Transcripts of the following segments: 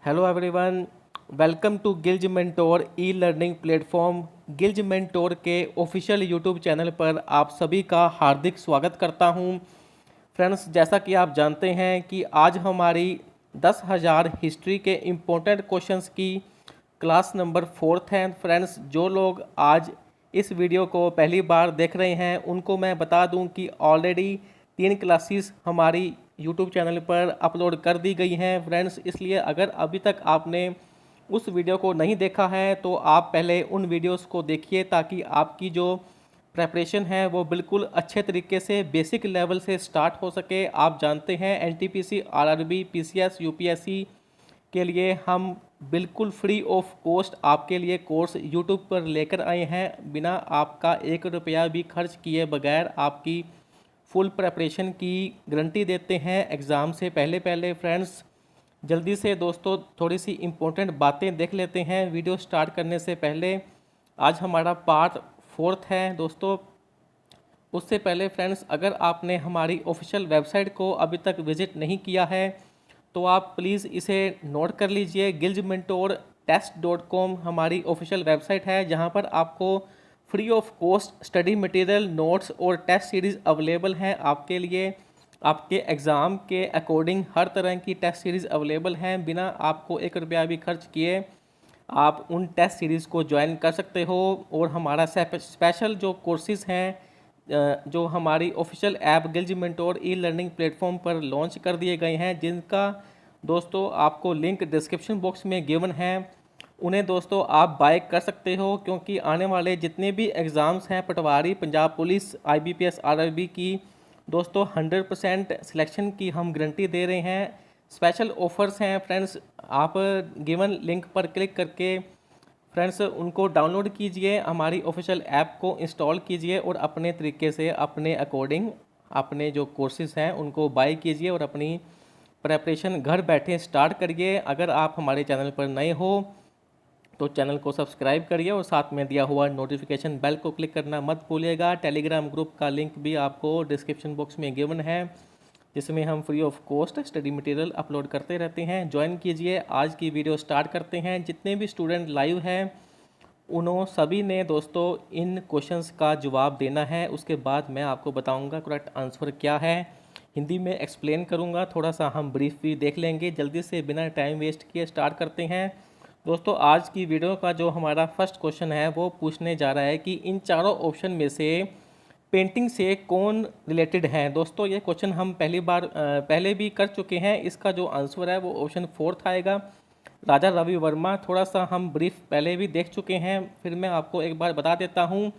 Hello everyone, welcome to Gillz Mentor e learning platform. Gillz Mentor के official YouTube channel पर आप सभी का हार्दिक स्वागत करता हूं। फ्रेंड्स, जैसा कि आप जानते हैं कि आज हमारी 10,000 हिस्ट्री के इम्पोर्टेंट क्वेश्चंस की क्लास नंबर 4th है। फ्रेंड्स, जो लोग आज इस वीडियो को पहली बार देख रहे हैं उनको मैं बता दूं कि ऑलरेडी 3 क्लासेस हमारी यूट्यूब चैनल पर अपलोड कर दी गई हैं। फ्रेंड्स, इसलिए अगर अभी तक आपने उस वीडियो को नहीं देखा है तो आप पहले उन वीडियोस को देखिए ताकि आपकी जो प्रेपरेशन है वो बिल्कुल अच्छे तरीके से बेसिक लेवल से स्टार्ट हो सके। आप जानते हैं एनटीपीसी, आरआरबी, पीसीएस, यूपीएससी के लिए हम बिल्कुल फ्री ऑफ कॉस्ट आपके लिए कोर्स यूट्यूब पर लेकर आए हैं। बिना आपका 1 रुपया भी खर्च किए बगैर आपकी फुल प्रेपरेशन की गारंटी देते हैं एग्ज़ाम से पहले पहले। फ्रेंड्स, जल्दी से दोस्तों थोड़ी सी इम्पोर्टेंट बातें देख लेते हैं वीडियो स्टार्ट करने से पहले। आज हमारा पार्ट 4th है दोस्तों। उससे पहले फ्रेंड्स, अगर आपने हमारी ऑफिशियल वेबसाइट को अभी तक विज़िट नहीं किया है तो आप प्लीज़ इसे नोट कर लीजिए। gilgementortest.com हमारी ऑफिशियल वेबसाइट है जहां पर आपको free of cost study material, notes और टेस्ट सीरीज़ अवेलेबल हैं आपके लिए। आपके एग्ज़ाम के अकॉर्डिंग हर तरह की टेस्ट सीरीज़ अवेलेबल हैं। बिना आपको 1 रुपया भी खर्च किए आप उन टेस्ट सीरीज़ को ज्वाइन कर सकते हो। और हमारा स्पेशल जो कोर्सेज़ हैं जो हमारी official app Gillz Mentor e learning platform पर लॉन्च कर दिए गए हैं, जिनका दोस्तों आपको लिंक डिस्क्रिप्शन बॉक्स में गिवन है, उन्हें दोस्तों आप बाय कर सकते हो। क्योंकि आने वाले जितने भी एग्ज़ाम्स हैं पटवारी, पंजाब पुलिस, आईबीपीएस, आरआरबी की दोस्तों 100% सिलेक्शन की हम गारंटी दे रहे हैं। स्पेशल ऑफर्स हैं फ्रेंड्स, आप गिवन लिंक पर क्लिक करके फ्रेंड्स उनको डाउनलोड कीजिए, हमारी ऑफिशियल ऐप को इंस्टॉल कीजिए और अपने तरीके से अपने अकॉर्डिंग अपने जो कोर्सेज हैं उनको बाय कीजिए और अपनी प्रेपरेशन घर बैठे स्टार्ट करिए। अगर आप हमारे चैनल पर नए हो तो चैनल को सब्सक्राइब करिए और साथ में दिया हुआ नोटिफिकेशन बेल को क्लिक करना मत भूलिएगा। टेलीग्राम ग्रुप का लिंक भी आपको डिस्क्रिप्शन बॉक्स में गिवन है, जिसमें हम free of cost study material upload करते रहते हैं। ज्वाइन कीजिए। आज की वीडियो स्टार्ट करते हैं। जितने भी स्टूडेंट लाइव हैं उन्होंने सभी ने दोस्तों इन क्वेश्चंस का जवाब देना है। उसके बाद मैं आपको बताऊंगा करेक्ट आंसर क्या है। हिंदी में एक्सप्लेन करूंगा, थोड़ा सा हम ब्रीफ भी देख लेंगे। जल्दी से बिना टाइम वेस्ट किए स्टार्ट करते हैं दोस्तों। आज की वीडियो का जो हमारा फर्स्ट क्वेश्चन है वो पूछने जा रहा है कि इन चारों ऑप्शन में से पेंटिंग से कौन रिलेटेड है। दोस्तों ये क्वेश्चन हम पहले भी कर चुके हैं। इसका जो आंसर है वो ऑप्शन 4th आएगा, राजा रवि वर्मा। थोड़ा सा हम ब्रीफ पहले भी देख चुके हैं, फिर मैं आपको एक बार बता देता हूं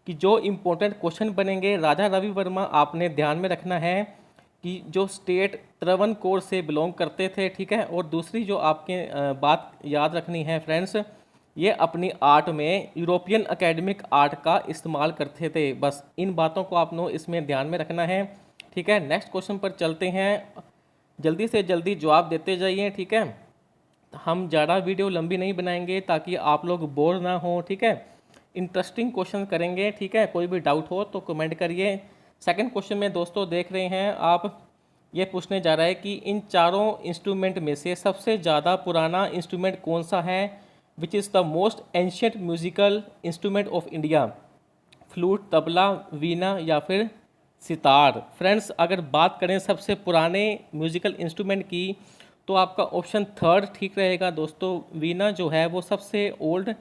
कि जो इम्पोर्टेंट क्वेश्चन बनेंगे राजा रवि वर्मा आपने ध्यान में रखना है कि जो स्टेट त्रावणकोर से बिलोंग करते थे, ठीक है। और दूसरी जो आपके बात याद रखनी है फ्रेंड्स, ये अपनी आर्ट में यूरोपियन एकेडमिक आर्ट का इस्तेमाल करते थे। बस इन बातों को आपने इसमें ध्यान में रखना है, ठीक है। नेक्स्ट क्वेश्चन पर चलते हैं। जल्दी से जल्दी जवाब देते जाइए, ठीक है। हम ज़्यादा वीडियो लंबी नहीं बनाएंगे ताकि आप लोग बोर ना हो, ठीक है। इंटरेस्टिंग क्वेश्चन करेंगे, ठीक है। कोई भी डाउट हो तो कमेंट करिए। सेकंड क्वेश्चन में दोस्तों देख रहे हैं आप, ये पूछने जा रहा है कि इन चारों इंस्ट्रूमेंट में से सबसे ज़्यादा पुराना इंस्ट्रूमेंट कौन सा है, which is the most ancient musical instrument of India. Flute, tabla, veena या फिर सितार। फ्रेंड्स, अगर बात करें सबसे पुराने म्यूजिकल इंस्ट्रूमेंट की तो आपका ऑप्शन 3rd ठीक रहेगा दोस्तों। वीणा जो है वो सबसे ओल्ड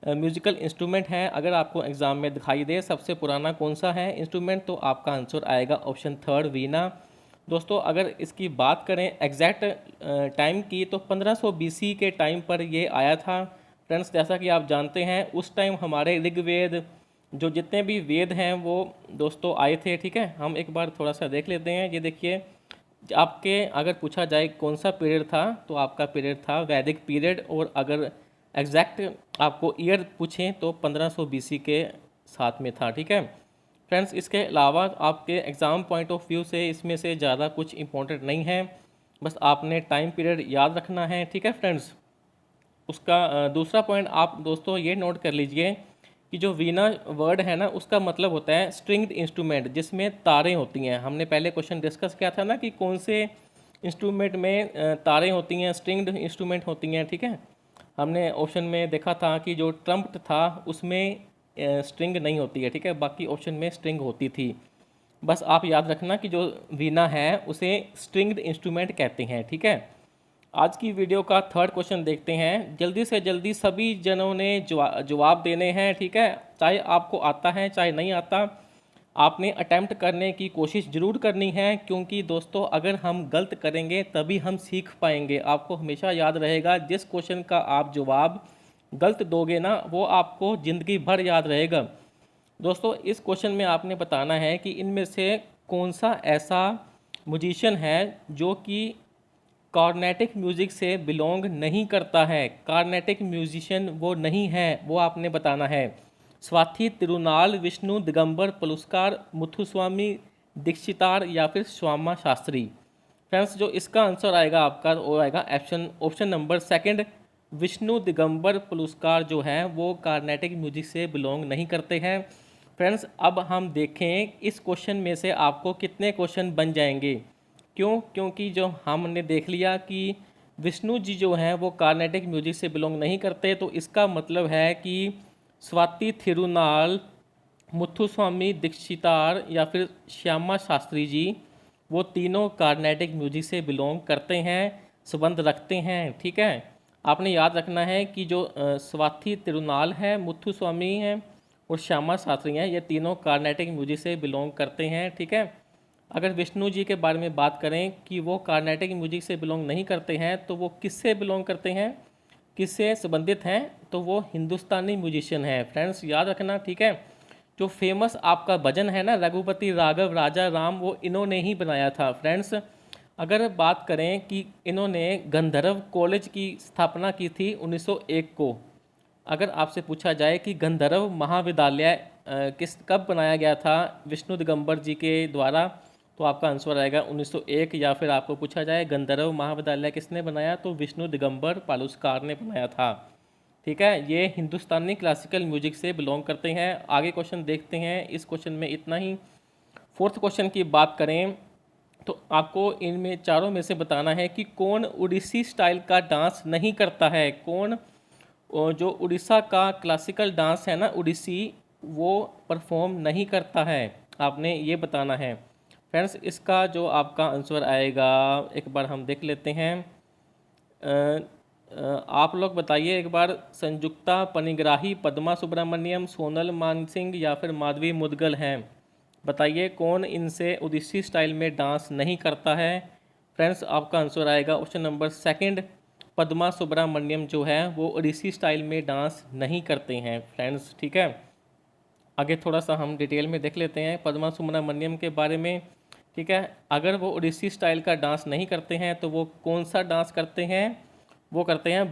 म्यूजिकल इंस्ट्रूमेंट है। अगर आपको एग्जाम में दिखाई दे सबसे पुराना कौन सा है इंस्ट्रूमेंट तो आपका आंसर आएगा ऑप्शन 3rd, वीणा। दोस्तों अगर इसकी बात करें एग्जैक्ट टाइम की तो 1500 BC के टाइम पर ये आया था। फ्रेंड्स, जैसा कि आप जानते हैं उस टाइम हमारे ऋग्वेद जो जितने भी वेद हैं वो दोस्तों आए थे, ठीक है। हम एक बार थोड़ा सा देख लेते हैं। ये देखिए, आपके अगर पूछा जाए कौन सा पीरियड था तो आपका पीरियड था वैदिक पीरियड। और अगर एग्जैक्ट आपको ईयर पूछें तो 1500 BC के साथ में था, ठीक है। फ्रेंड्स, इसके अलावा आपके एग्ज़ाम पॉइंट ऑफ व्यू से इसमें से ज़्यादा कुछ इंपॉर्टेंट नहीं है, बस आपने टाइम पीरियड याद रखना है, ठीक है फ्रेंड्स। उसका दूसरा पॉइंट आप दोस्तों ये नोट कर लीजिए कि जो वीणा वर्ड है ना उसका मतलब होता है स्ट्रिंग्ड इंस्ट्रूमेंट जिसमें तारें होती हैं। हमने पहले क्वेश्चन डिस्कस किया था ना कि कौन से इंस्ट्रूमेंट में तारें होती हैं, स्ट्रिंग्ड इंस्ट्रूमेंट होती हैं, ठीक है। हमने ऑप्शन में देखा था कि जो ट्रम्प था उसमें स्ट्रिंग नहीं होती है, ठीक है, बाकी ऑप्शन में स्ट्रिंग होती थी। बस आप याद रखना कि जो वीणा है उसे स्ट्रिंग्ड इंस्ट्रूमेंट कहते हैं, ठीक है। आज की वीडियो का थर्ड क्वेश्चन देखते हैं। जल्दी से जल्दी सभी जनों ने जवाब देने हैं, ठीक है। चाहे आपको आता है चाहे नहीं आता, आपने अटेम्प्ट करने की कोशिश ज़रूर करनी है, क्योंकि दोस्तों अगर हम गलत करेंगे तभी हम सीख पाएंगे। आपको हमेशा याद रहेगा, जिस क्वेश्चन का आप जवाब गलत दोगे ना, वो आपको ज़िंदगी भर याद रहेगा। दोस्तों इस क्वेश्चन में आपने बताना है कि इनमें से कौन सा ऐसा म्यूजिशियन है जो कि कार्नेटिक म्यूज़िक से बिलोंग नहीं करता है। कार्नेटिक म्यूजिशियन वो नहीं है, वो आपने बताना है। स्वाति तिरुनाल, विष्णु दिगंबर पुरस्कार, मुथुस्वामी दीक्षितार या फिर श्यामा शास्त्री। फ्रेंड्स जो इसका आंसर आएगा आपका वो आएगा option number second, Vishnu Digambar पुरस्कार जो है वो कार्नेटिक म्यूजिक से बिलोंग नहीं करते हैं। फ्रेंड्स अब हम देखें इस क्वेश्चन में से आपको कितने क्वेश्चन बन जाएंगे। क्यों? क्योंकि जो हमने देख लिया कि विष्णु जी जो हैं वो कार्नेटिक म्यूजिक से बिलोंग नहीं करते, तो इसका मतलब है कि स्वाति थिरुनाल, मुथुस्वामी दीक्षितार या फिर श्यामा शास्त्री जी, वो तीनों कार्नेटिक म्यूजिक से बिलोंग करते हैं, संबंध रखते हैं, ठीक है। आपने याद रखना है कि जो स्वाति तिरुनाल है, मुथुस्वामी हैं और श्यामा शास्त्री हैं, ये तीनों कार्नेटिक म्यूजिक से बिलोंग करते हैं, ठीक है। अगर विष्णु जी के बारे में बात करें कि वो कार्नेटिक म्यूजिक से बिलोंग नहीं करते हैं, तो वो किससे बिलोंग करते हैं, किससे संबंधित हैं, तो वो हिंदुस्तानी म्यूजिशियन है। फ्रेंड्स याद रखना, ठीक है। जो फेमस आपका भजन है ना, रघुपति राघव राजा राम, वो इन्होंने ही बनाया था। फ्रेंड्स अगर बात करें कि इन्होंने गंधर्व कॉलेज की स्थापना की थी 1901 को। अगर आपसे पूछा जाए कि गंधर्व महाविद्यालय कब बनाया गया था विष्णु दिगंबर जी के द्वारा, तो आपका आंसर आएगा 1901। या फिर आपको पूछा जाए गंधर्व महाविद्यालय किसने बनाया, तो विष्णु दिगंबर पालुस्कार ने बनाया था, ठीक है। ये हिंदुस्तानी क्लासिकल म्यूजिक से बिलोंग करते हैं। आगे क्वेश्चन देखते हैं। इस क्वेश्चन में इतना ही। फोर्थ क्वेश्चन की बात करें तो आपको इनमें चारों में से बताना है कि कौन उड़ीसी स्टाइल का डांस नहीं करता है। कौन जो उड़ीसा का क्लासिकल डांस है ना उड़ीसी, वो परफॉर्म नहीं करता है, आपने ये बताना है। फ्रेंड्स इसका जो आपका आंसर आएगा एक बार हम देख लेते हैं। आप लोग बताइए एक बार, संजुक्ता पनिग्राही, पद्मा सुब्रमण्यम, सोनल मानसिंह या फिर माधवी मुदगल हैं। बताइए कौन इनसे उड़ीसी स्टाइल में डांस नहीं करता है। फ्रेंड्स आपका आंसर आएगा option number second, Padma Subramaniam जो है वो उड़ीसी स्टाइल में डांस नहीं करते हैं। फ्रेंड्स ठीक है, आगे थोड़ा सा हम डिटेल में देख लेते हैं पद्मा सुब्रमण्यम के बारे में, ठीक है। अगर वो उड़ीसी स्टाइल का डांस नहीं करते हैं तो वो कौन सा डांस करते हैं, वो करते हैं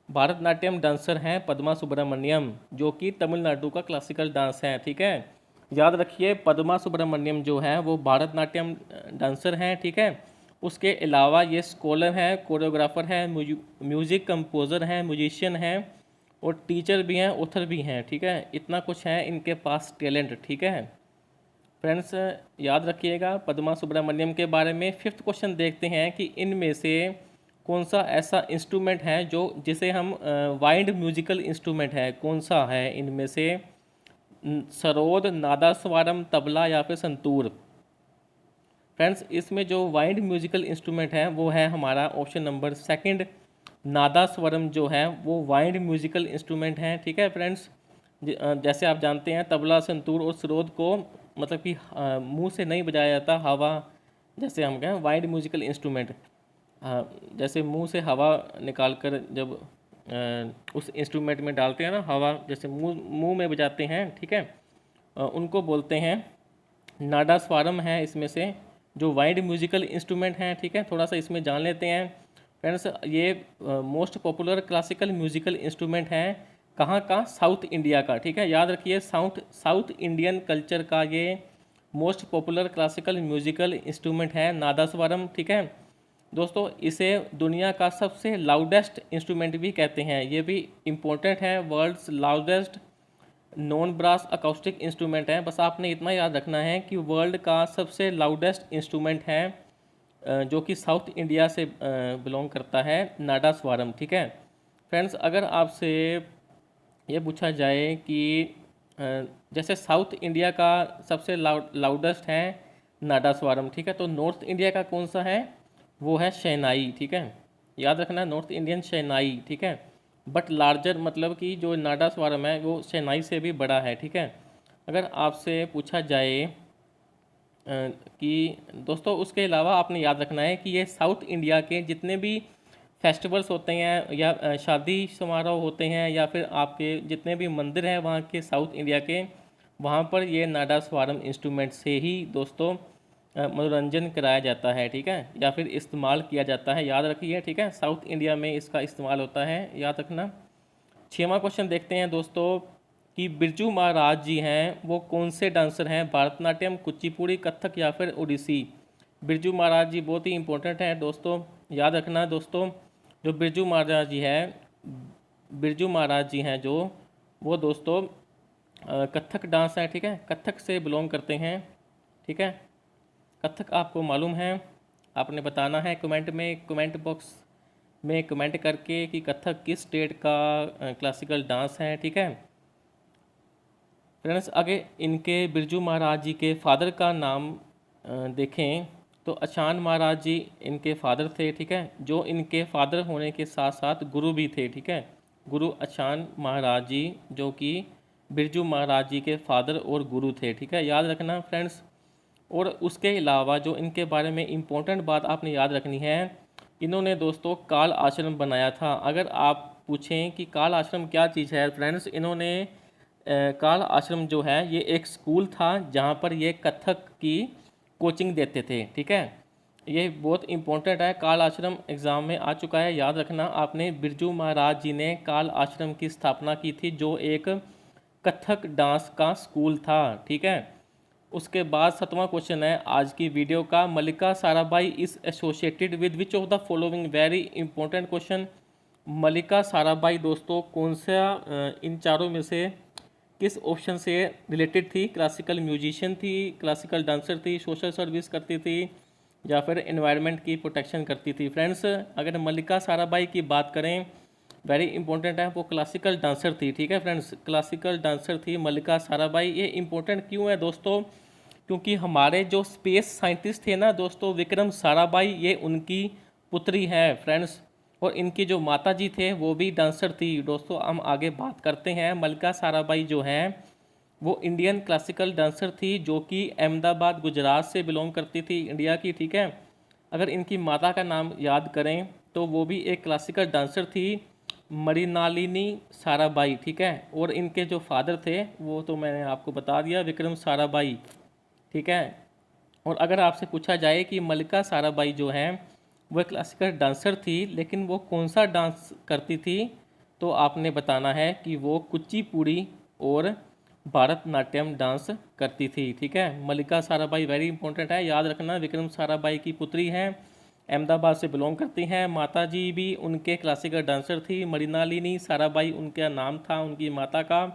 भारतनाट्यम डांसर हैं पद्मा सुब्रमण्यम, जो कि तमिलनाडु का क्लासिकल डांस है, ठीक है। याद रखिए पद्मा सुब्रमण्यम जो है वो भारतनाट्यम डांसर हैं, ठीक है। उसके अलावा ये स्कॉलर हैं, कोरियोग्राफर हैं, म्यूजिक कंपोजर हैं, म्यूजिशियन हैं और टीचर भी हैं, ऑथर भी हैं, ठीक है। इतना कुछ है इनके पास टैलेंट, ठीक है। फ्रेंड्स याद रखिएगा पद्मा सुब्रमण्यम के बारे में। फिफ्थ क्वेश्चन देखते हैं कि इनमें से कौन सा ऐसा इंस्ट्रूमेंट है जो जिसे हम वाइंड म्यूजिकल इंस्ट्रूमेंट है, कौन सा है इनमें से, सरोद, नादास्वरम, तबला या फिर संतूर। फ्रेंड्स इसमें जो वाइंड म्यूजिकल इंस्ट्रूमेंट है वो है हमारा ऑप्शन नंबर सेकंड, नादास्वरम जो है वो वाइंड म्यूजिकल इंस्ट्रूमेंट है, ठीक है। फ्रेंड्स जैसे आप जानते हैं तबला, संतूर और सरोद को मतलब कि मुंह से नहीं बजाया जाता, हवा जैसे हम कहें वाइंड म्यूजिकल इंस्ट्रूमेंट, जैसे मुंह से हवा निकाल कर जब उस इंस्ट्रूमेंट में डालते हैं ना हवा, जैसे मुंह में बजाते हैं, ठीक है, उनको बोलते हैं नादास्वरम है इसमें से जो वाइंड म्यूजिकल इंस्ट्रूमेंट हैं, ठीक है। थोड़ा सा इसमें जान लेते हैं। फ्रेंड्स ये most popular classical musical instrument है कहाँ का, साउथ इंडिया का, ठीक है। याद रखिए साउथ इंडियन कल्चर का ये most popular classical musical instrument है नादास्वरम, ठीक है। दोस्तों इसे दुनिया का सबसे लाउडेस्ट इंस्ट्रूमेंट भी कहते हैं, ये भी इम्पोर्टेंट है, world's loudest non brass acoustic instrument है। बस आपने इतना याद रखना है कि वर्ल्ड का सबसे लाउडेस्ट इंस्ट्रूमेंट है जो कि साउथ इंडिया से बिलोंग करता है, नादास्वरम। ठीक है फ्रेंड्स, अगर आपसे ये पूछा जाए कि जैसे साउथ इंडिया का सबसे लाउडेस्ट है नादास्वरम, ठीक है, तो नॉर्थ इंडिया का कौन सा है? वो है शहनाई। ठीक है, याद रखना, नॉर्थ इंडियन शहनाई। ठीक है, बट लार्जर मतलब कि जो नादास्वरम है वो शहनाई से भी बड़ा है। ठीक है, अगर आपसे पूछा जाए कि दोस्तों उसके अलावा आपने याद रखना है कि ये साउथ इंडिया के जितने भी फेस्टिवल्स होते हैं या शादी समारोह होते हैं या फिर आपके जितने भी मंदिर हैं वहाँ के साउथ इंडिया के, वहाँ पर ये नादास्वरम इंस्ट्रूमेंट से ही दोस्तों मनोरंजन कराया जाता है। ठीक है, या फिर इस्तेमाल किया जाता है, याद रखिए। ठीक है, साउथ इंडिया में इसका इस्तेमाल होता है, याद रखना। 6वां क्वेश्चन देखते हैं दोस्तों कि बिरजू महाराज जी हैं वो कौन से डांसर हैं? भरतनाट्यम, कुचिपुड़ी, कथक या फिर ओडिसी? बिरजू महाराज जी बहुत ही इंपॉर्टेंट हैं दोस्तों, याद रखना दोस्तों। जो बिरजू महाराज जी हैं, बिरजू महाराज जी हैं जो, वो दोस्तों कथक डांस है। ठीक है, कथक से बिलोंग करते हैं। ठीक है, कथक आपको मालूम है, आपने बताना है कमेंट में, कमेंट बॉक्स में कमेंट करके कि कथक किस स्टेट का क्लासिकल डांस है। ठीक है फ्रेंड्स, आगे इनके बिरजू महाराज जी के फादर का नाम देखें तो अचान महाराज जी इनके फादर थे। ठीक है, जो इनके फादर होने के साथ साथ गुरु भी थे। ठीक है, गुरु अचान महाराज जी जो कि बिरजू महाराज जी के फादर और गुरु थे। ठीक है, याद रखना फ्रेंड्स। और उसके अलावा जो इनके बारे में इम्पोर्टेंट बात आपने याद रखनी है, इन्होंने दोस्तों काल आश्रम बनाया था। अगर आप पूछें कि काल आश्रम क्या चीज़ है फ्रेंड्स, इन्होंने काल आश्रम जो है ये एक स्कूल था जहाँ पर ये कथक की कोचिंग देते थे। ठीक है, ये बहुत इंपॉर्टेंट है, काल आश्रम एग्ज़ाम में आ चुका है, याद रखना आपने। बिरजू महाराज जी ने काल आश्रम की स्थापना की थी जो एक कथक डांस का स्कूल था। ठीक है, उसके बाद 7वां क्वेश्चन है आज की वीडियो का, Mallika Sarabhai is associated with which of the following? Very important question. Mallika Sarabhai दोस्तों कौन सा इन चारों में से किस ऑप्शन से रिलेटेड थी? क्लासिकल म्यूजिशियन थी, क्लासिकल डांसर थी, सोशल सर्विस करती थी या फिर एनवायरनमेंट की प्रोटेक्शन करती थी? फ्रेंड्स, अगर मल्लिका साराभाई की बात करें, वेरी इंपॉर्टेंट है, वो क्लासिकल डांसर थी। ठीक है फ्रेंड्स, क्लासिकल डांसर थी मल्लिका साराभाई। ये इंपॉर्टेंट क्यों है दोस्तों? क्योंकि हमारे जो स्पेस साइंटिस्ट थे ना दोस्तों, विक्रम साराभाई, ये उनकी पुत्री है फ्रेंड्स। और इनकी जो माता जी थे वो भी डांसर थी दोस्तों। हम आगे बात करते हैं। मल्लिका साराभाई जो हैं वो इंडियन क्लासिकल डांसर थी जो कि अहमदाबाद गुजरात से बिलोंग करती थी, इंडिया की। ठीक है, अगर इनकी माता का नाम याद करें तो वो भी एक क्लासिकल डांसर थी, मृणालिनी साराभाई। ठीक है, और इनके जो फादर थे वो तो मैंने आपको बता दिया, विक्रम साराभाई। ठीक है, और अगर आपसे पूछा जाए कि मल्लिका साराभाई जो हैं वो क्लासिकल डांसर थी लेकिन वो कौन सा डांस करती थी, तो आपने बताना है कि वो कुचिपुड़ी और भारतनाट्यम डांस करती थी। ठीक है, मल्लिका साराभाई वेरी इंपॉर्टेंट है, याद रखना। विक्रम साराभाई की पुत्री हैं, अहमदाबाद से बिलोंग करती हैं। माताजी भी उनके क्लासिकल डांसर थी, मृणालिनी साराभाई उनका नाम था उनकी माता का।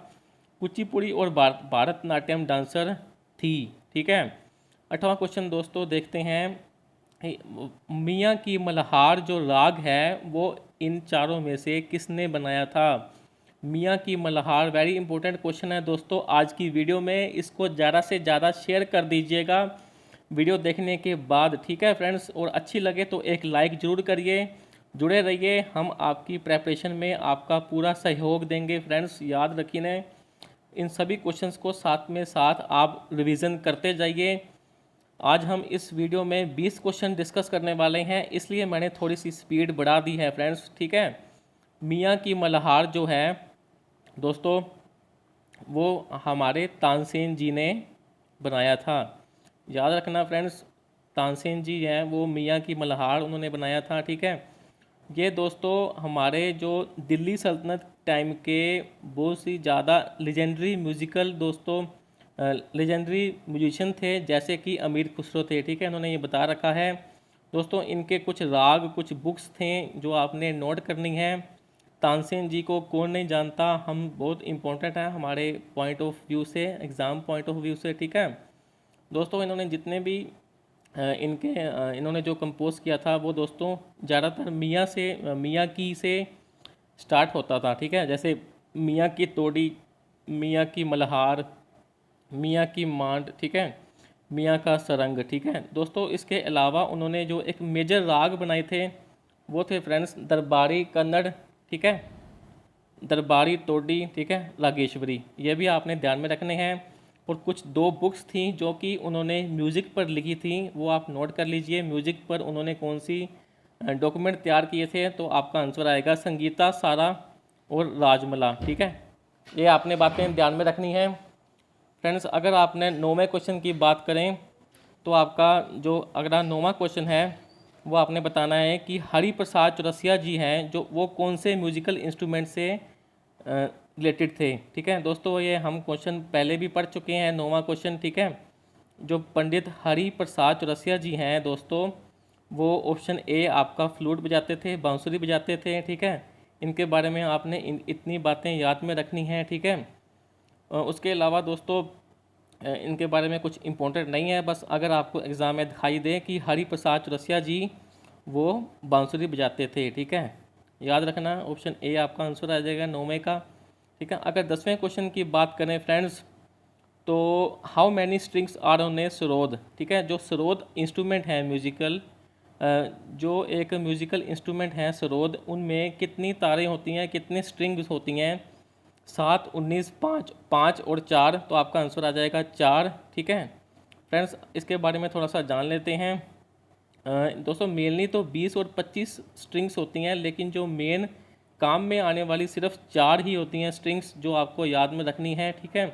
कुचिपुड़ी और भारतनाट्यम डांसर थी। ठीक है, 8वां क्वेश्चन दोस्तों देखते हैं। मियाँ की मल्हार जो राग है वो इन चारों में से किसने बनाया था? मियाँ की मल्हार वेरी इंपॉर्टेंट क्वेश्चन है दोस्तों आज की वीडियो में। इसको ज़्यादा से ज़्यादा शेयर कर दीजिएगा वीडियो देखने के बाद। ठीक है फ्रेंड्स, और अच्छी लगे तो एक लाइक ज़रूर करिए। जुड़े रहिए, हम आपकी प्रेपरेशन में आपका पूरा सहयोग देंगे फ्रेंड्स, याद रखिए। इन सभी क्वेश्चंस को साथ में साथ आप रिवीजन करते जाइए। आज हम इस वीडियो में 20 क्वेश्चन डिस्कस करने वाले हैं, इसलिए मैंने थोड़ी सी स्पीड बढ़ा दी है फ्रेंड्स। ठीक है, मियाँ की मल्हार जो है दोस्तों वो हमारे तानसेन जी ने बनाया था, याद रखना फ्रेंड्स। तानसेन जी हैं वो मियाँ की मल्हार उन्होंने बनाया था। ठीक है, ये दोस्तों हमारे जो दिल्ली सल्तनत टाइम के बहुत सी ज़्यादा लेजेंडरी म्यूज़िकल दोस्तों लेजेंडरी म्यूजिशियन थे, जैसे कि अमीर खुसरो थे। ठीक है, इन्होंने ये बता रखा है दोस्तों। इनके कुछ राग, कुछ बुक्स थे जो आपने नोट करनी है। तानसेन जी को कौन नहीं जानता, हम बहुत इम्पोर्टेंट है हमारे पॉइंट ऑफ व्यू से, एग्ज़ाम पॉइंट ऑफ व्यू से, ठीक है दोस्तों। इन्होंने जितने भी इन्होंने जो कंपोज किया था वो दोस्तों ज़्यादातर मियाँ की से स्टार्ट होता था, ठीक है। जैसे मियाँ की तोड़ी, मियाँ की मल्हार, मियाँ की मांड, ठीक है, मियाँ का सरंग, ठीक है दोस्तों। इसके अलावा उन्होंने जो एक मेजर राग बनाए थे वो थे फ्रेंड्स दरबारी कन्नड़, ठीक है, दरबारी तोड़ी, ठीक है, लागेश्वरी, ये भी आपने ध्यान में रखने हैं। और कुछ 2 बुक्स थी जो कि उन्होंने म्यूज़िक पर लिखी थी, वो आप नोट कर लीजिए। म्यूज़िक पर उन्होंने कौन सी डॉक्यूमेंट तैयार किए थे, तो आपका आंसर आएगा संगीता सारा और राजमला, ठीक है। ये आपने बातें ध्यान में रखनी है फ्रेंड्स। अगर आपने 9वें क्वेश्चन की बात करें तो आपका जो अगला 9वां क्वेश्चन है वो आपने बताना है कि हरि प्रसाद चौरसिया जी हैं जो वो कौन से म्यूजिकल इंस्ट्रूमेंट से रिलेटेड थे, ठीक है दोस्तों। ये हम क्वेश्चन पहले भी पढ़ चुके हैं, 9वां क्वेश्चन, ठीक है। जो पंडित हरि प्रसाद चौरसिया जी हैं दोस्तों, वो ऑप्शन ए आपका फ्लूट बजाते थे, बांसुरी बजाते थे, ठीक है। इनके बारे में आपने इतनी बातें याद में रखनी हैं, ठीक है। उसके अलावा दोस्तों इनके बारे में कुछ इम्पोर्टेंट नहीं है, बस अगर आपको एग्ज़ाम में दिखाई दे कि हरि प्रसाद चौरसिया जी वो बांसुरी बजाते थे, ठीक है, याद रखना ऑप्शन ए आपका आंसर आ जाएगा 9वें का, ठीक है। अगर 10वें क्वेश्चन की बात करें फ्रेंड्स तो how many strings are on a sarod, ठीक है। जो सरोद इंस्ट्रूमेंट है म्यूजिकल, जो एक म्यूजिकल इंस्ट्रूमेंट है सरोद, उनमें कितनी तारें होती हैं, कितनी स्ट्रिंग्स होती हैं, 7, 19, 5, 5 और 4, तो आपका आंसर आ जाएगा 4, ठीक है फ्रेंड्स। इसके बारे में थोड़ा सा जान लेते हैं दोस्तों। मेनली तो 20 और 25 स्ट्रिंग्स होती हैं, लेकिन जो मेन काम में आने वाली सिर्फ 4 ही होती हैं स्ट्रिंग्स, जो आपको याद में रखनी है, ठीक है।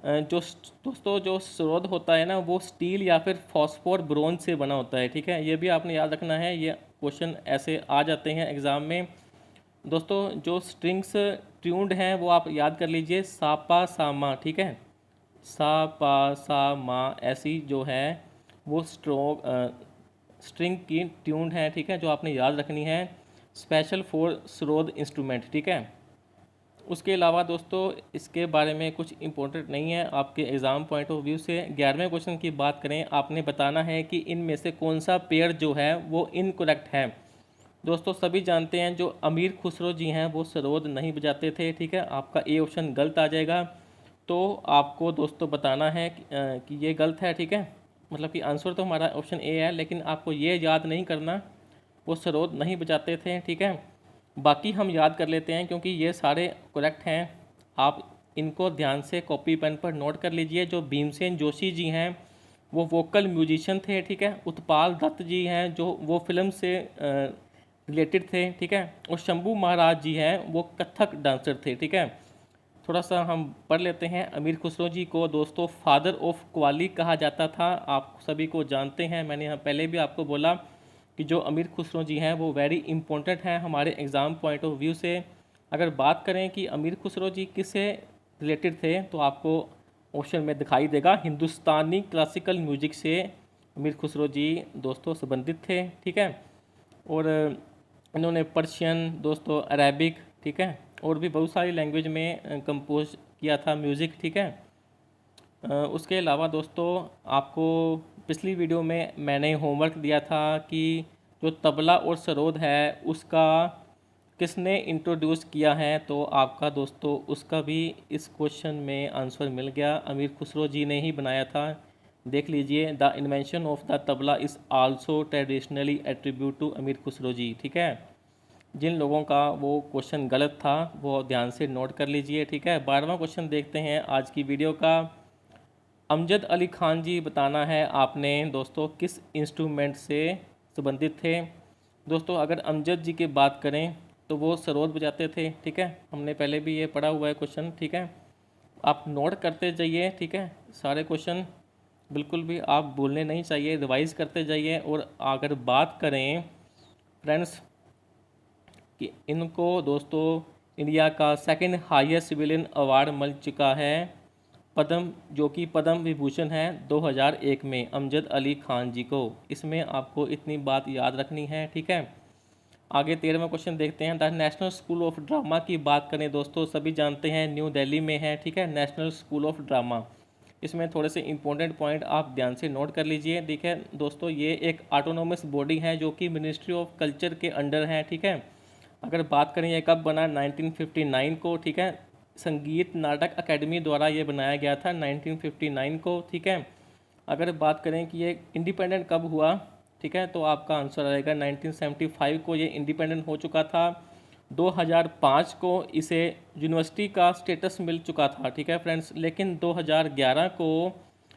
जो दोस्तों जो सरोद होता है ना वो स्टील या फिर फॉस्फोर ब्रोंज से बना होता है, ठीक है, ये भी आपने याद रखना है। ये क्वेश्चन ऐसे आ जाते हैं एग्ज़ाम में दोस्तों। जो स्ट्रिंग्स ट्यून्ड हैं वो आप याद कर लीजिए, सा पा सा मा, ठीक है, सा पा सा मा, ऐसी जो है वो स्ट्रिंग की ट्यून्ड है, ठीक है, जो आपने याद रखनी है, स्पेशल फॉर सरोद इंस्ट्रूमेंट, ठीक है। उसके अलावा दोस्तों इसके बारे में कुछ इंपॉर्टेंट नहीं है आपके एग्ज़ाम पॉइंट ऑफ व्यू से। 11वें क्वेश्चन की बात करें, आपने बताना है कि इनमें से कौन सा पेयर जो है वो इनकरेक्ट है। दोस्तों सभी जानते हैं जो अमीर खुसरो जी हैं वो सरोद नहीं बजाते थे, ठीक है, आपका ए ऑप्शन गलत आ जाएगा। तो आपको दोस्तों बताना है कि ये गलत है, ठीक है, मतलब कि आंसर तो हमारा ऑप्शन ए है, लेकिन आपको ये याद नहीं करना वो सरोद नहीं बजाते थे, ठीक है। बाकी हम याद कर लेते हैं क्योंकि ये सारे करेक्ट हैं, आप इनको ध्यान से कॉपी पेन पर नोट कर लीजिए। जो भीमसेन जोशी जी हैं वो वोकल म्यूजिशियन थे, ठीक है। उत्पाल दत्त जी हैं जो वो फिल्म से रिलेटेड थे, ठीक है। और शंभू महाराज जी हैं वो कथक डांसर थे, ठीक है। थोड़ा सा हम पढ़ लेते हैं। अमीर खुसरो जी को दोस्तों फादर ऑफ कव्वाली कहा जाता था, आप सभी को जानते हैं, मैंने यहाँ पहले भी आपको बोला कि जो अमीर खुसरो जी हैं वो वेरी इंपॉर्टेंट हैं हमारे एग्ज़ाम पॉइंट ऑफ व्यू से। अगर बात करें कि अमीर खुसरो जी किससे रिलेटेड थे तो आपको ऑप्शन में दिखाई देगा, हिंदुस्तानी क्लासिकल म्यूजिक से अमीर खुसरो जी दोस्तों संबंधित थे, ठीक है। और इन्होंने पर्शियन दोस्तों, अरेबिक, ठीक है, और भी बहुत सारी लैंग्वेज में कंपोज किया था म्यूज़िक, ठीक है। उसके अलावा दोस्तों आपको पिछली वीडियो में मैंने होमवर्क दिया था कि जो तबला और सरोद है उसका किसने इंट्रोड्यूस किया है, तो आपका दोस्तों उसका भी इस क्वेश्चन में आंसर मिल गया, अमीर खुसरो जी ने ही बनाया था। देख लीजिए, the invention of the tabla is also traditionally attribute to Amir Khusro जी, ठीक है। जिन लोगों का वो क्वेश्चन गलत था वो ध्यान से नोट कर लीजिए, ठीक है। 12वां क्वेश्चन देखते हैं आज की वीडियो का। अमजद अली खान जी बताना है आपने दोस्तों किस इंस्ट्रूमेंट से संबंधित थे। दोस्तों अगर अमजद जी की बात करें तो वो सरोद बजाते थे, ठीक है, हमने पहले भी ये पढ़ा हुआ है क्वेश्चन, ठीक है। आप नोट करते जाइए, ठीक है, सारे क्वेश्चन बिल्कुल भी आप भूलने नहीं चाहिए, रिवाइज करते जाइए। और अगर बात करें फ्रेंड्स कि इनको दोस्तों इंडिया का सेकंड हाईएस्ट सिविलियन अवार्ड मिल चुका है, पद्म, जो कि पद्म विभूषण है 2001 में अमजद अली खान जी को। इसमें आपको इतनी बात याद रखनी है, ठीक है। आगे 13वां क्वेश्चन देखते हैं। The national school of drama की बात करें दोस्तों, सभी जानते हैं न्यू दिल्ली में है, ठीक है, नेशनल स्कूल ऑफ ड्रामा। इसमें थोड़े से इंपॉर्टेंट पॉइंट आप ध्यान से नोट कर लीजिए। ठीक है दोस्तों, ये एक ऑटोनोमस बॉडी है जो कि मिनिस्ट्री ऑफ कल्चर के अंडर है, ठीक है। अगर बात करें ये कब बना, 1959 को, ठीक है। संगीत नाटक अकेडमी द्वारा ये बनाया गया था 1959 को, ठीक है। अगर बात करें कि ये इंडिपेंडेंट कब हुआ, ठीक है, तो आपका आंसर आएगा 1975 को ये इंडिपेंडेंट हो चुका था। 2005 को इसे यूनिवर्सिटी का स्टेटस मिल चुका था, ठीक है फ्रेंड्स, लेकिन 2011 को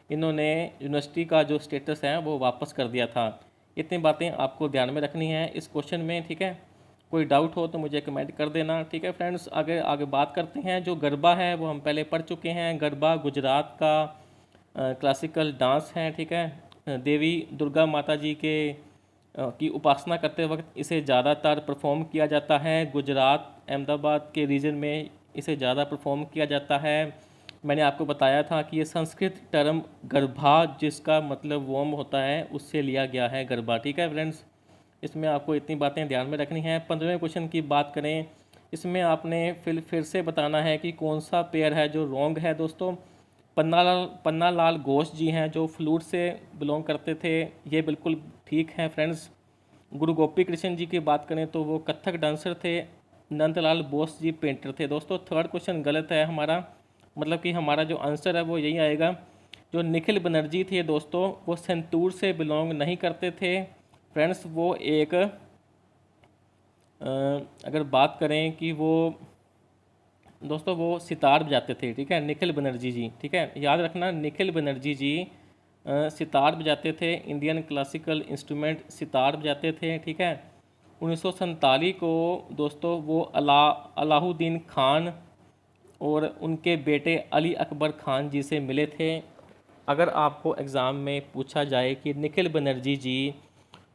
इन्होंने यूनिवर्सिटी का जो स्टेटस है वो वापस कर दिया था। इतनी बातें आपको ध्यान में रखनी है इस क्वेश्चन में, ठीक है। कोई डाउट हो तो मुझे कमेंट कर देना, ठीक है फ्रेंड्स। आगे आगे बात करते हैं। जो गरबा है वो हम पहले पढ़ चुके हैं। गरबा गुजरात का क्लासिकल डांस है, ठीक है। देवी दुर्गा माता जी के की उपासना करते वक्त इसे ज़्यादातर परफॉर्म किया जाता है। गुजरात अहमदाबाद के रीजन में इसे ज़्यादा परफॉर्म किया जाता है। मैंने आपको बताया था कि ये संस्कृत टर्म गरबा, जिसका मतलब वॉर्म होता है, उससे लिया गया है गरबा, ठीक है फ्रेंड्स। इसमें आपको इतनी बातें ध्यान में रखनी है। 15वें क्वेश्चन की बात करें, इसमें आपने फिर से बताना है कि कौन सा पेयर है जो रॉन्ग है दोस्तों। पन्नालाल घोष जी हैं जो फ्लूट से बिलोंग करते थे, ये बिल्कुल ठीक है फ्रेंड्स। गुरु गोपी कृष्ण जी की बात करें तो वो कथक डांसर थे। नंदलाल बोस जी पेंटर थे दोस्तों। थर्ड क्वेश्चन गलत है हमारा, मतलब कि हमारा जो आंसर है वो यही आएगा। जो निखिल बनर्जी थे दोस्तों, वो संतूर से बिलोंग नहीं करते थे फ्रेंड्स। वो एक अगर बात करें कि वो दोस्तों वो सितार बजाते थे, ठीक है, निखिल बनर्जी जी, ठीक है, याद रखना निखिल बनर्जी जी सितार बजाते थे। इंडियन क्लासिकल इंस्ट्रूमेंट सितार बजाते थे, ठीक है। 1947 को दोस्तों वो अलाउद्दीन खान और उनके बेटे अली अकबर खान जी से मिले थे। अगर आपको एग्ज़ाम में पूछा जाए कि निखिल बनर्जी जी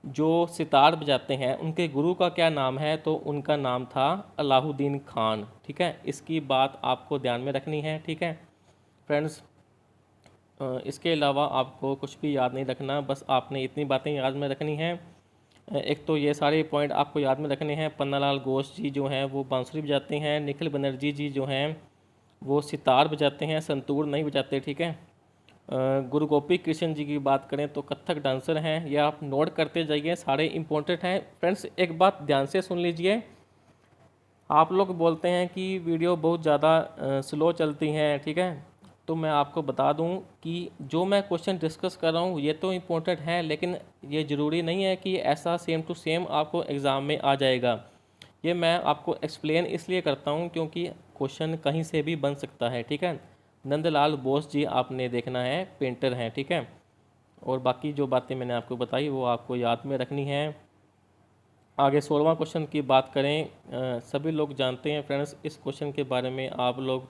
जो सितार बजाते हैं उनके गुरु का क्या नाम है, तो उनका नाम था अलाउद्दीन खान, ठीक है। इसकी बात आपको ध्यान में रखनी है, ठीक है फ्रेंड्स। इसके अलावा आपको कुछ भी याद नहीं रखना, बस आपने इतनी बातें याद में रखनी हैं। एक तो ये सारे पॉइंट आपको याद में रखने हैं। पन्नालाल घोष जी जो हैं वो बांसुरी बजाते हैं। निखिल बनर्जी जी जो हैं वो सितार बजाते हैं, संतूर नहीं बजाते, ठीक है। गुरु गोपी कृष्ण जी की बात करें तो कथक डांसर हैं। ये आप नोट करते जाइए, सारे इंपॉर्टेंट हैं फ्रेंड्स। एक बात ध्यान से सुन लीजिए, आप लोग बोलते हैं कि वीडियो बहुत ज़्यादा स्लो चलती हैं, ठीक है, तो मैं आपको बता दूं कि जो मैं क्वेश्चन डिस्कस कर रहा हूं ये तो इम्पोर्टेंट है, लेकिन ये ज़रूरी नहीं है कि ऐसा सेम टू सेम आपको एग्ज़ाम में आ जाएगा। ये मैं आपको एक्सप्लेन इसलिए करता हूं क्योंकि क्वेश्चन कहीं से भी बन सकता है, ठीक है। नंदलाल बोस जी आपने देखना है, पेंटर हैं, ठीक है। और बाकी जो बातें मैंने आपको बताई वो आपको याद में रखनी है। आगे 16वां क्वेश्चन की बात करें, सभी लोग जानते हैं फ्रेंड्स इस क्वेश्चन के बारे में आप लोग,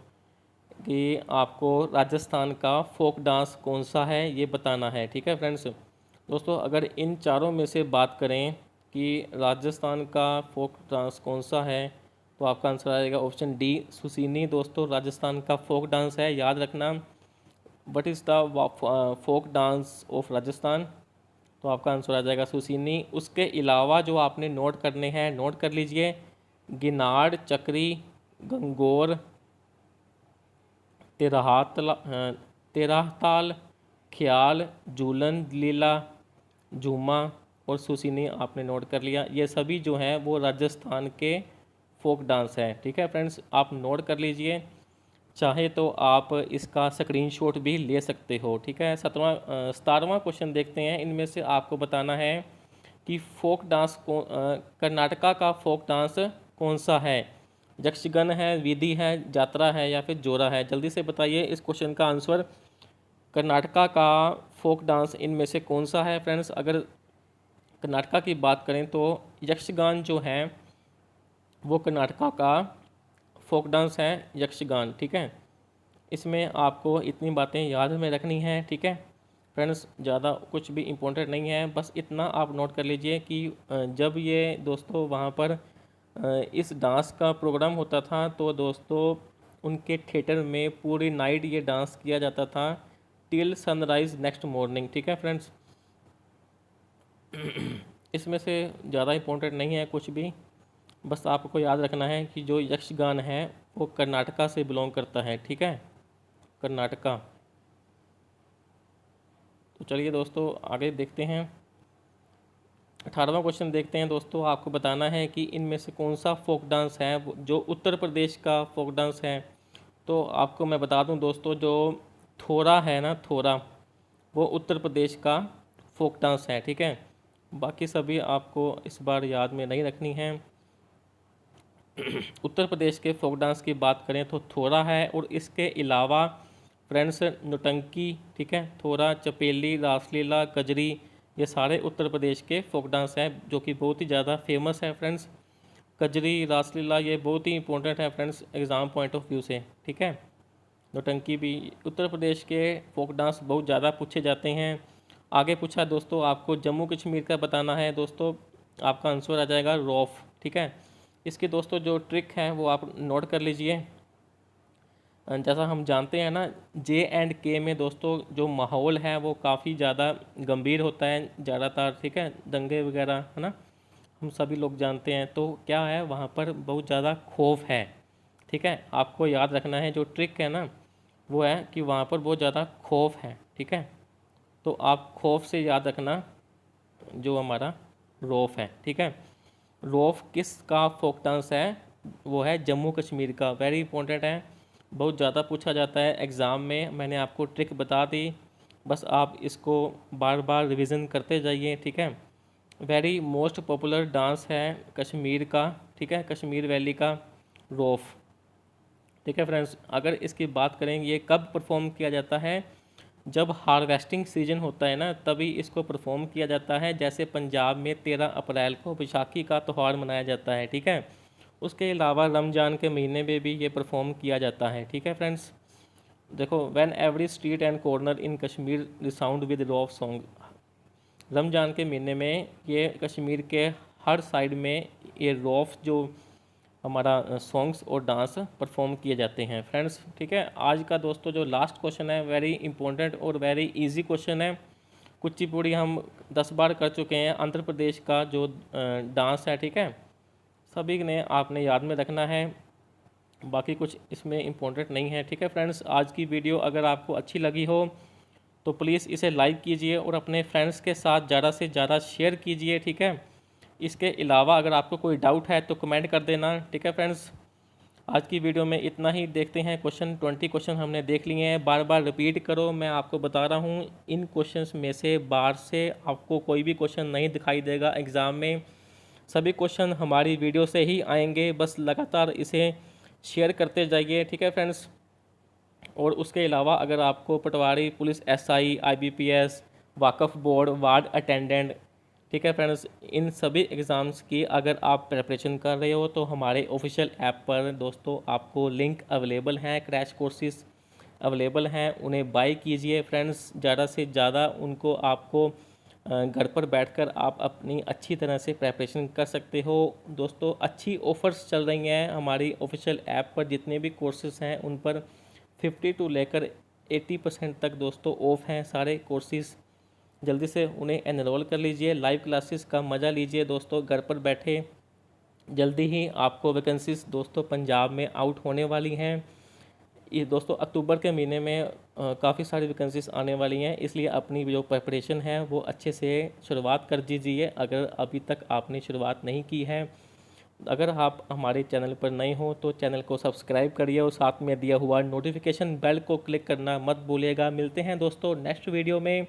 कि आपको राजस्थान का फोक डांस कौन सा है ये बताना है, ठीक है फ्रेंड्स। दोस्तों अगर इन चारों में से बात करें कि राजस्थान का फोक डांस कौन सा है, तो आपका आंसर आएगा ऑप्शन डी, सुसीनी दोस्तों राजस्थान का फोक डांस है, याद रखना। What is the folk dance of Rajasthan, तो आपका आंसर आ जाएगा सुसीनी। उसके अलावा जो आपने नोट करने हैं नोट कर लीजिए, गिनाड़, चक्री, गंगोर, तेराहताल, ख्याल, झूलन, लीला, झूमा और सुसीनी आपने नोट कर लिया। ये सभी जो हैं वो राजस्थान के फोक डांस है, ठीक है फ्रेंड्स, आप नोट कर लीजिए। चाहे तो आप इसका स्क्रीनशॉट भी ले सकते हो, ठीक है। 17वां क्वेश्चन देखते हैं। इनमें से आपको बताना है कि फोक डांस को कर्नाटका का फोक डांस कौन सा है। यक्षगन है, विधि है, जात्रा है या फिर जोरा है, जल्दी से बताइए इस क्वेश्चन का आंसर। कर्नाटका का फोक डांस इनमें से कौन सा है फ्रेंड्स। अगर कर्नाटका की बात करें तो यक्षगान जो है वो कर्नाटका का फोक डांस है, यक्षगान, ठीक है। इसमें आपको इतनी बातें याद में रखनी हैं, ठीक है फ्रेंड्स, ज़्यादा कुछ भी इम्पोर्टेंट नहीं है, बस इतना आप नोट कर लीजिए कि जब ये दोस्तों वहाँ पर इस डांस का प्रोग्राम होता था तो दोस्तों उनके थिएटर में पूरी नाइट ये डांस किया जाता था टिल सनराइज़ नेक्स्ट मॉर्निंग, ठीक है फ्रेंड्स। इसमें से ज़्यादा इम्पोर्टेंट नहीं है कुछ भी, बस आपको याद रखना है कि जो यक्षगान है वो कर्नाटका से बिलोंग करता है, ठीक है, कर्नाटका। तो चलिए दोस्तों आगे देखते हैं। 18वां क्वेश्चन देखते हैं दोस्तों। आपको बताना है कि इनमें से कौन सा फोक डांस है जो उत्तर प्रदेश का फोक डांस है। तो आपको मैं बता दूं दोस्तों, जो थोड़ा है ना, थोड़ा, वो उत्तर प्रदेश का फोक डांस है, ठीक है। बाकी सभी आपको इस बार याद में नहीं रखनी है। उत्तर प्रदेश के फोक डांस की बात करें तो थोड़ा है, और इसके अलावा फ्रेंड्स नौटंकी, ठीक है, थोड़ा, चपेली, रासलीला, कजरी, ये सारे उत्तर प्रदेश के फोक डांस हैं जो कि बहुत ही ज़्यादा फेमस है फ्रेंड्स। कजरी, रासलीला ये बहुत ही इंपॉर्टेंट है friends exam point of view से, ठीक है। नौटंकी भी उत्तर प्रदेश के फोक डांस बहुत ज़्यादा पूछे जाते हैं। आगे पूछा दोस्तों, आपको जम्मू कश्मीर का बताना है दोस्तों। आपका आंसर आ जाएगा रौफ, ठीक है। इसकी दोस्तों जो ट्रिक है वो आप नोट कर लीजिए। जैसा हम जानते हैं ना, J&K में दोस्तों जो माहौल है वो काफ़ी ज़्यादा गंभीर होता है ज़्यादातर, ठीक है, दंगे वगैरह, है ना, हम सभी लोग जानते हैं। तो क्या है, वहाँ पर बहुत ज़्यादा खौफ है, ठीक है। आपको याद रखना है, जो ट्रिक है ना वो है कि वहाँ पर बहुत ज़्यादा खौफ है, ठीक है। तो आप खौफ से याद रखना जो हमारा रौफ है, ठीक है। रौफ किस का फोक डांस है, वो है जम्मू कश्मीर का। वेरी इंपॉर्टेंट है, बहुत ज़्यादा पूछा जाता है एग्ज़ाम में। मैंने आपको ट्रिक बता दी, बस आप इसको बार बार रिवीजन करते जाइए, ठीक है। वेरी मोस्ट पॉपुलर डांस है कश्मीर का, ठीक है, कश्मीर वैली का रौफ, ठीक है फ्रेंड्स। अगर इसकी बात करें ये कब परफॉर्म किया जाता है, जब हार्वेस्टिंग सीजन होता है ना, तभी इसको परफॉर्म किया जाता है। जैसे पंजाब में 13 अप्रैल को बैसाखी का त्यौहार मनाया जाता है, ठीक है। उसके अलावा रमज़ान के महीने में भी ये परफॉर्म किया जाता है, ठीक है फ्रेंड्स। देखो, when every street and corner in Kashmir resound with Rouf song, Ramzan के महीने में ये कश्मीर के हर साइड में ये रॉफ जो हमारा सॉन्ग्स और डांस परफॉर्म किए जाते हैं फ्रेंड्स, ठीक है। आज का दोस्तों जो लास्ट क्वेश्चन है, वेरी इंपॉर्टेंट और वेरी इजी क्वेश्चन है। कुचिपुड़ी हम 10 बार कर चुके हैं। आंध्र प्रदेश का जो डांस है, ठीक है, सभी ने आपने याद में रखना है। बाकी कुछ इसमें इम्पोर्टेंट नहीं है, ठीक है फ्रेंड्स। आज की वीडियो अगर आपको अच्छी लगी हो तो प्लीज़ इसे लाइक कीजिए और अपने फ्रेंड्स के साथ ज़्यादा से ज़्यादा शेयर कीजिए, ठीक है। इसके अलावा अगर आपको कोई डाउट है तो कमेंट कर देना, ठीक है फ्रेंड्स। आज की वीडियो में इतना ही। देखते हैं क्वेश्चन, 20 क्वेश्चन हमने देख लिए हैं। बार बार रिपीट करो, मैं आपको बता रहा हूँ इन क्वेश्चंस में से बाहर से आपको कोई भी क्वेश्चन नहीं दिखाई देगा एग्ज़ाम में। सभी क्वेश्चन हमारी वीडियो से ही आएंगे, बस लगातार इसे शेयर करते जाइए, ठीक है फ्रेंड्स। और उसके अलावा अगर आपको patwari, police, SI, IBPS, Waqf board, ward attendant, ठीक है फ्रेंड्स, इन सभी एग्ज़ाम्स की अगर आप प्रिपरेशन कर रहे हो तो हमारे ऑफिशियल ऐप पर दोस्तों आपको लिंक अवेलेबल हैं, क्रैश कोर्सेज अवेलेबल हैं, उन्हें बाय कीजिए फ्रेंड्स। ज़्यादा से ज़्यादा उनको आपको घर पर बैठकर आप अपनी अच्छी तरह से प्रिपरेशन कर सकते हो दोस्तों। अच्छी ऑफ़र्स चल रही हैं हमारी ऑफिशियल ऐप पर, जितने भी कोर्सेज हैं उन पर 50 टू लेकर 80% तक दोस्तों ऑफ हैं सारे कोर्सेज। जल्दी से उन्हें एनरोल कर लीजिए, लाइव क्लासेस का मज़ा लीजिए दोस्तों घर पर बैठे। जल्दी ही आपको वैकेंसीज दोस्तों पंजाब में आउट होने वाली हैं। ये दोस्तों अक्टूबर के महीने में काफ़ी सारी वैकेंसीज आने वाली हैं, इसलिए अपनी जो प्रिपरेशन है वो अच्छे से शुरुआत कर दीजिए अगर अभी तक आपने शुरुआत नहीं की है। अगर आप हमारे चैनल पर नए हो तो चैनल को सब्सक्राइब करिए और साथ में दिया हुआ नोटिफिकेशन बेल को क्लिक करना मत भूलिएगा। मिलते हैं दोस्तों नेक्स्ट वीडियो में।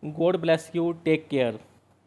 God bless you, take care.